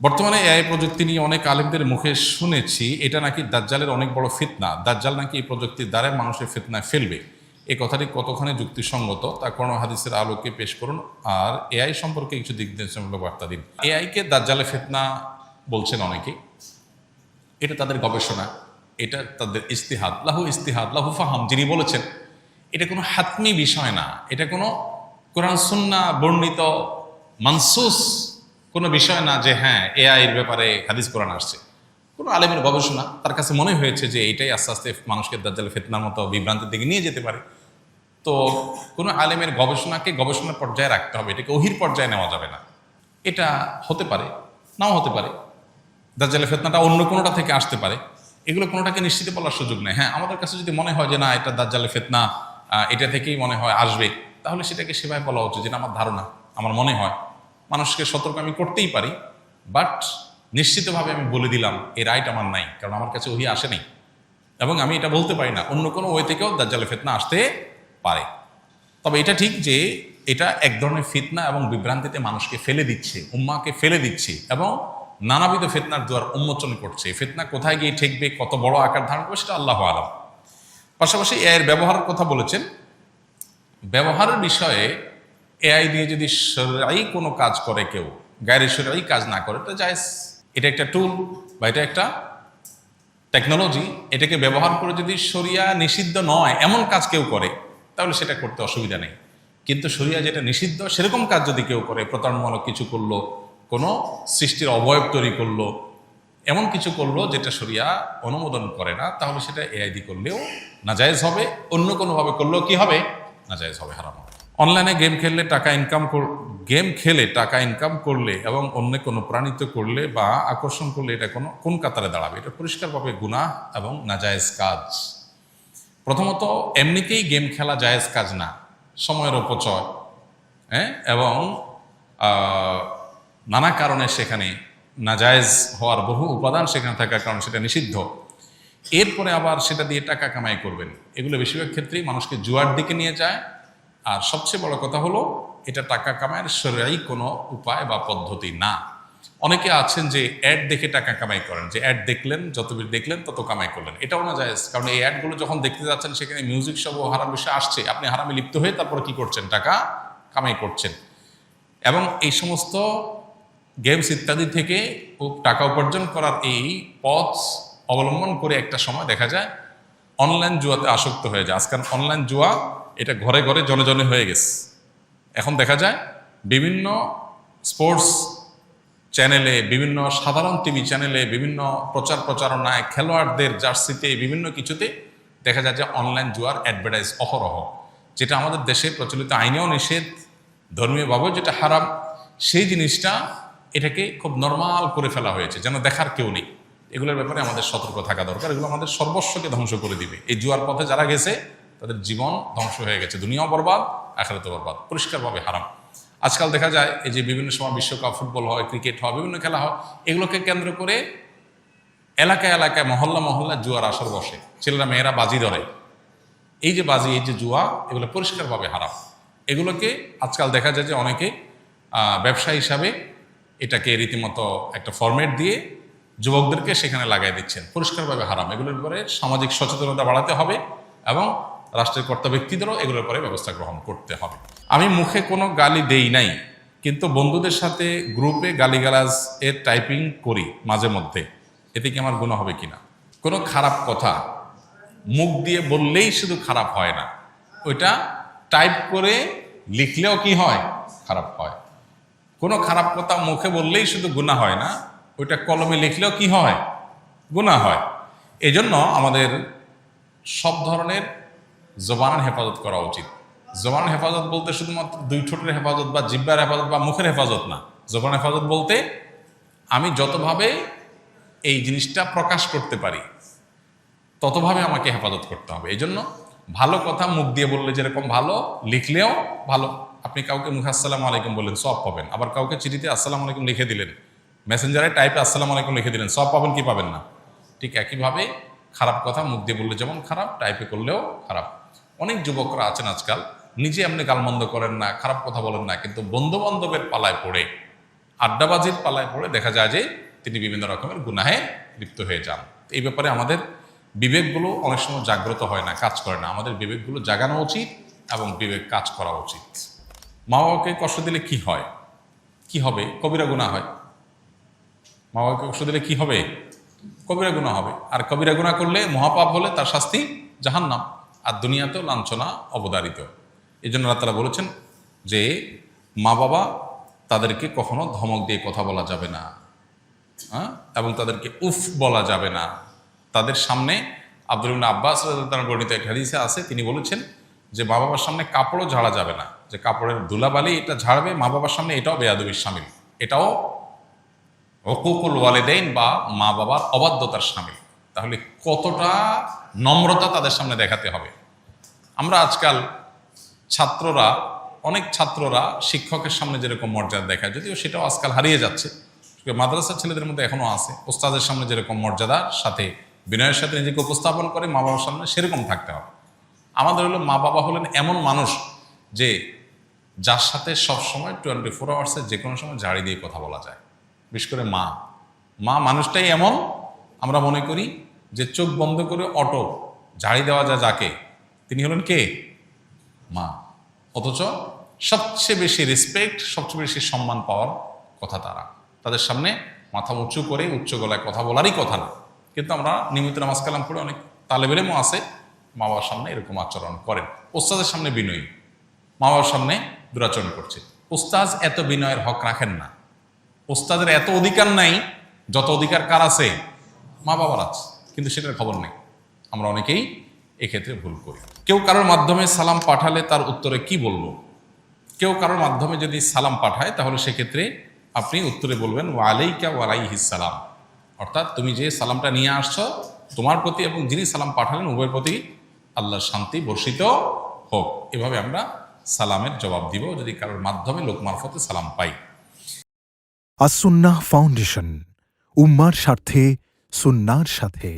বর্তমানে এআই প্রযুক্তি নিয়ে অনেক আলেমদের মুখে শুনেছি এটা নাকি দাজ্জালের অনেক বড় ফিতনা। দাজ্জাল নাকি এই প্রযুক্তির দ্বারা মানুষের ফিতনায় ফেলবে। এই কথাটি কতখানি যুক্তিসঙ্গত তা কোন হাদিসের আলোকে পেশ করুন, আর এআই সম্পর্কে কিছু দিক নির্দেশনামূলক বার্তা দিন। এআইকে দাজ্জালের ফিতনা বলছেন অনেকে, এটা তাদের গবেষণা, এটা তাদের ইস্তিহাদ, লাহু ফাহাম। যিনি বলেছেন এটা কোনো হাতমি বিষয় না, এটা কোনো কোরআন সুন্নাহ বর্ণিত মানসুস কোনো বিষয় না যে হ্যাঁ এআই এর ব্যাপারে হাদিস কোরআন আসছে। কোনো আলেমের গবেষণা, তার কাছে মনে হয়েছে যে এটাই আস্তে আস্তে মানুষকে দাজ্জাল ফিতনার মতো বিভ্রান্তির দিকে নিয়ে যেতে পারে। তো কোনো আলেমের গবেষণাকে গবেষণার পর্যায়ে রাখতে হবে, এটাকে ওহির পর্যায়ে নেওয়া যাবে না। এটা হতে পারে, নাও হতে পারে, দাজ্জালের ফিতনাটা অন্য কোনোটা থেকে আসতে পারে, এগুলো কোনোটাকে নিশ্চিত বলার সুযোগ নেই। হ্যাঁ, আমাদের কাছে যদি মনে হয় যে না এটা দাজ্জালের ফিতনা, এটা থেকেই মনে হয় আসবে, তাহলে সেটাকে সেভাবে বলা উচিত, যেটা আমার ধারণা, আমার মনে হয়। মানুষকে সতর্ক আমি করতেই পারি, বাট নিশ্চিতভাবে আমি বলে দিলাম এই রাইট আমার নাই, কারণ আমার কাছে ওহি আসেনি এবং আমি এটা বলতে পারি না অন্য কোনো ওয়ে থেকেও দাজ্জালের ফিতনা আসতে পারে। তবে এটা ঠিক যে এটা এক ধরনের ফিতনা এবং বিভ্রান্তিতে মানুষকে ফেলে দিচ্ছে, উম্মাকে ফেলে দিচ্ছে এবং নানাবিধ ফিতনার দুয়ার উন্মোচন করছে। ফিতনা কোথায় গিয়ে ঠেকবে, কত বড় আকার ধারণ করবে, সেটা আল্লাহু আলাম। পাশাপাশি এর ব্যবহারের কথা বলেছেন। ব্যবহারের বিষয়ে এআই দিয়ে যদি শরঈ কোনো কাজ করে কেউ, গায়রে শরঈ কাজ না করে, তো জায়েজ। এটা একটা টুল বা এটা একটা টেকনোলজি, এটাকে ব্যবহার করে যদি শরিয়া নিষিদ্ধ নয় এমন কাজ কেউ করে, তাহলে সেটা করতে অসুবিধা নেই। কিন্তু শরিয়া যেটা নিষিদ্ধ সেরকম কাজ যদি কেউ করে, প্রতারণামূলক কিছু করলো, কোনো সৃষ্টির অবয়ব তৈরি করলো, এমন কিছু করলো যেটা শরিয়া অনুমোদন করে না, তাহলে সেটা এআই দিয়ে করলেও নাজায়েজ হবে, অন্য কোনোভাবে করলেও কি হবে, নাজায়েজ হবে, হারাম হবে। অনলাইনে গেম খেললে টাকা ইনকাম করলে এবং অন্য কোনো প্রাণিত করলে বা আকর্ষণ করলে এটা কোন কাতারে দাঁড়াবে? এটা পরিষ্কারভাবে গুনাহ এবং নাজায়েজ কাজ। প্রথমত এমনিতেই গেম খেলা জায়েজ কাজ না, সময়ের অপচয়, এবং নানা কারণে সেখানে নাজায়েজ হওয়ার বহু উপাদান সেখানে থাকার কারণে সেটা নিষিদ্ধ। এরপরে আবার সেটা দিয়ে টাকা কামাই করবেন, এগুলো বেশিরভাগ ক্ষেত্রেই মানুষকে জুয়ার দিকে নিয়ে যায়। আর সবচেয়ে বড় কথা হলো এটা টাকা কামাইয়ের শরঈ কোনো উপায় বা পদ্ধতি না। অনেকে আছেন যে অ্যাড দেখে টাকা কামাই করেন, যে অ্যাড দেখলেন, যত দেখলেন তত কামাই করলেন, এটাও না জায়েজ। কারণ এই অ্যাডগুলো যখন দেখতে যাচ্ছেন সেখানে মিউজিক সহ হারাম বিষয় আসছে, আপনি হারামে লিপ্ত হয়ে তারপরে কি করছেন, টাকা কামাই করছেন। এবং এই সমস্ত গেমস ইত্যাদি থেকে টাকা উপার্জন করার এই পথ অবলম্বন করে একটা সময় দেখা যায় অনলাইন জুয়াতে আসক্ত হয়ে যায়। আজকাল অনলাইন জুয়া এটা ঘরে ঘরে জনে জনে হয়ে গেছে। এখন দেখা যায় বিভিন্ন স্পোর্টস চ্যানেলে, বিভিন্ন সাধারণ টিভি চ্যানেলে, বিভিন্ন প্রচারণায়, খেলোয়াড়দের জার্সিতে, বিভিন্ন কিছুতে দেখা যায় যে অনলাইন জুয়ার অ্যাডভার্টাইজ অহরহ, যেটা আমাদের দেশে প্রচলিত আইনেও নিষেধ, ধর্মীয়ভাবেও যেটা হারাম। সেই জিনিসটা এটাকে খুব নর্মাল করে ফেলা হয়েছে, যেন দেখার কেউ নেই। এগুলোর ব্যাপারে আমাদের সতর্ক থাকা দরকার। এগুলো আমাদের সর্বস্বকে ধ্বংস করে দিবে। এই জুয়ার পথে যারা গেছে তাদের জীবন ধ্বংস হয়ে গেছে, দুনিয়াও বরবাদ, আখিরাতও বরবাদ, পরিষ্কারভাবে হারাম। আজকাল দেখা যায় এই যে বিভিন্ন সময় বিশ্বকাপ, ফুটবল হয়, ক্রিকেট হয়, বিভিন্ন খেলা হয়, এগুলোকে কেন্দ্র করে এলাকায় এলাকায়, মহল্লা জুয়ার আসর বসে, ছেলেরা মেয়েরা বাজি ধরে। এই যে বাজি, এই যে জুয়া, এগুলো পরিষ্কারভাবে হারাম। এগুলোকে আজকাল দেখা যায় যে অনেকে ব্যবসা হিসাবে এটাকে রীতিমতো একটা ফরম্যাট দিয়ে যুবকদেরকে সেখানে লাগাই দিচ্ছেন, পরিষ্কারভাবে হারাম। এগুলোর ব্যাপারে সামাজিক সচেতনতা বাড়াতে হবে এবং রাষ্ট্রের কর্তা ব্যক্তিদেরও এগুলোর পরে ব্যবস্থা গ্রহণ করতে হবে। আমি মুখে কোনো গালি দেই নাই, কিন্তু বন্ধুদের সাথে গ্রুপে গালিগালাজ এর টাইপিং করি মাঝে মধ্যে, এতে কি আমার গুনাহ হবে কিনা? কোনো খারাপ কথা মুখ দিয়ে বললেই শুধু খারাপ হয় না, ওইটা টাইপ করে লিখলেও কি হয়, খারাপ হয়। কোনো খারাপ কথা মুখে বললেই শুধু গুনাহ হয় না, ওইটা কলমে লিখলেও কি হয়, গুনাহ হয়। এজন্য আমাদের সব ধরনের জবানের হেফাজত করা উচিত। জবানের হেফাজত বলতে শুধুমাত্র দুই ঠোঁটের হেফাজত বা জিহ্বার হেফাজত বা মুখের হেফাজত না। জবান হেফাজত বলতে আমি যতভাবে এই জিনিসটা প্রকাশ করতে পারি ততভাবে আমাকে হেফাজত করতে হবে। এই জন্য ভালো কথা মুখ দিয়ে বললে যেরকম ভালো, লিখলেও ভালো। আপনি কাউকে মুখে আসসালামু আলাইকুম বললেন, সওয়াব পাবেন। আবার কাউকে চিঠিতে আসসালামু আলাইকুম লিখে দিলেন, মেসেঞ্জারে টাইপে আসসালামু আলাইকুম লিখে দিলেন, সওয়াব পাবেন কি পাবেন না? ঠিক একইভাবে খারাপ কথা মুখ দিয়ে বললে যেমন খারাপ, টাইপে করলেও খারাপ। অনেক যুবকরা আছেন আজকাল নিজে এমনি গালমন্দ করেন না, খারাপ কথা বলেন না, কিন্তু বন্ধু বান্ধবের পালায় পড়ে আড্ডাবাজির পালায় পড়ে দেখা যায় যে তিনি বিভিন্ন রকমের গুনাহে লিপ্ত হয়ে যান। এই ব্যাপারে আমাদের বিবেকগুলো অনেক সময় জাগ্রত হয় না, কাজ করে না। আমাদের বিবেকগুলো জাগানো উচিত এবং বিবেক কাজ করা উচিত। মা বাবাকে কষ্ট দিলে কি হয়, কি হবে? কবিরা গুনাহ হয়। মা বাবাকে কষ্ট দিলে কি হবে? কবিরা গুনাহ হবে। আর কবিরা গুনাহ করলে, মহাপাপ হলে তার শাস্তি জাহান্নাম, আর দুনিয়াতেও লাঞ্ছনা অবধারিত। এই জন্য আল্লাহ তাআলা বলেছেন যে মা বাবা তাদেরকে কখনো ধমক দিয়ে কথা বলা যাবে না, হ্যাঁ, এবং তাদেরকে উফ বলা যাবে না। তাদের সামনে আব্দুল ইবনে আব্বাস রাদিয়াল্লাহু তাআলা বর্ণিত এক হাদিসে আছে, তিনি বলেছেন যে মা বাবার সামনে কাপড়ও ঝাড়া যাবে না, যে কাপড়ের ধুলাবালি এটা ঝাড়বে মা বাবার সামনে, এটাও বেয়াদবির শামিল, এটাও হুকুকুল ওয়ালিদাইন বা মা বাবার অবাধ্যতার শামিল। তাহলে কতটা নম্রতা তাদের সামনে দেখাতে হবে। আমরা আজকাল ছাত্ররা, অনেক ছাত্ররা শিক্ষকের সামনে যেরকম মর্যাদা দেখায়, যদিও সেটাও আজকাল হারিয়ে যাচ্ছে, মাদ্রাসার ছেলেদের মধ্যে এখনো আছে, ওস্তাদের সামনে যেরকম মর্যাদার সাথে বিনয়ের সাথে নিজেকে উপস্থাপন করে মা বাবার সামনে সেরকম থাকতে হবে। আমাদের হলো মা বাবা হলেন এমন মানুষ যে যার সাথে সবসময় 24 আওয়ার্সে যে কোনো সময় ঝাড়ি দিয়ে কথা বলা যায়। বিশেষ করে মা মানুষটাই এমন, আমরা মনে করি যে চোখ বন্ধ করে অটো ঝাড়ি দেওয়া যায় যাকে, তিনি হলেন কে? মা। অথচ সবচেয়ে বেশি রেসপেক্ট, সবচেয়ে বেশি সম্মান পাওয়ার কথা তাদের সামনে মাথা উঁচু করে উচ্চ গলায় কথা বলারই কথা না। কিন্তু আমরা নিয়মিত নামাজ কালাম করে অনেক তালেবের এলেমও আছে, মা বাবার সামনে এরকম আচরণ করেন। ওস্তাদের সামনে বিনয়ী, মা বাবার সামনে দুরাচরণ করছে। ওস্তাদ এত বিনয়ের হক রাখেন না, ওস্তাদের এত অধিকার নাই যত অধিকার কার আছে? মা বাবার আছে, কিন্তু সেটার খবর নেই। আমরা অনেকেই এক্ষেত্রে ভুল করি। কেউ কারোর মাধ্যমে সালাম পাঠালে তার উত্তরে কি বলবো? কেউ কারোর মাধ্যমে যদি সালাম পাঠায় তাহলে সেক্ষেত্রে আপনি উত্তরে বলবেন ওয়া আলাইকা ওয়া আলাইহিস সালাম, অর্থাৎ তুমি যে সালামটা নিয়ে আসছো তোমার প্রতি এবং যিনি সালাম পাঠালেন উভয়ের প্রতি আল্লাহর শান্তি বর্ষিত হোক। এভাবে আমরা সালামের জবাব দিব যদি কারোর মাধ্যমে লোক মারফতে সালাম পাই। আস-সুন্নাহ ফাউন্ডেশন, উম্মার স্বার্থে সুন্নাহর সাথে।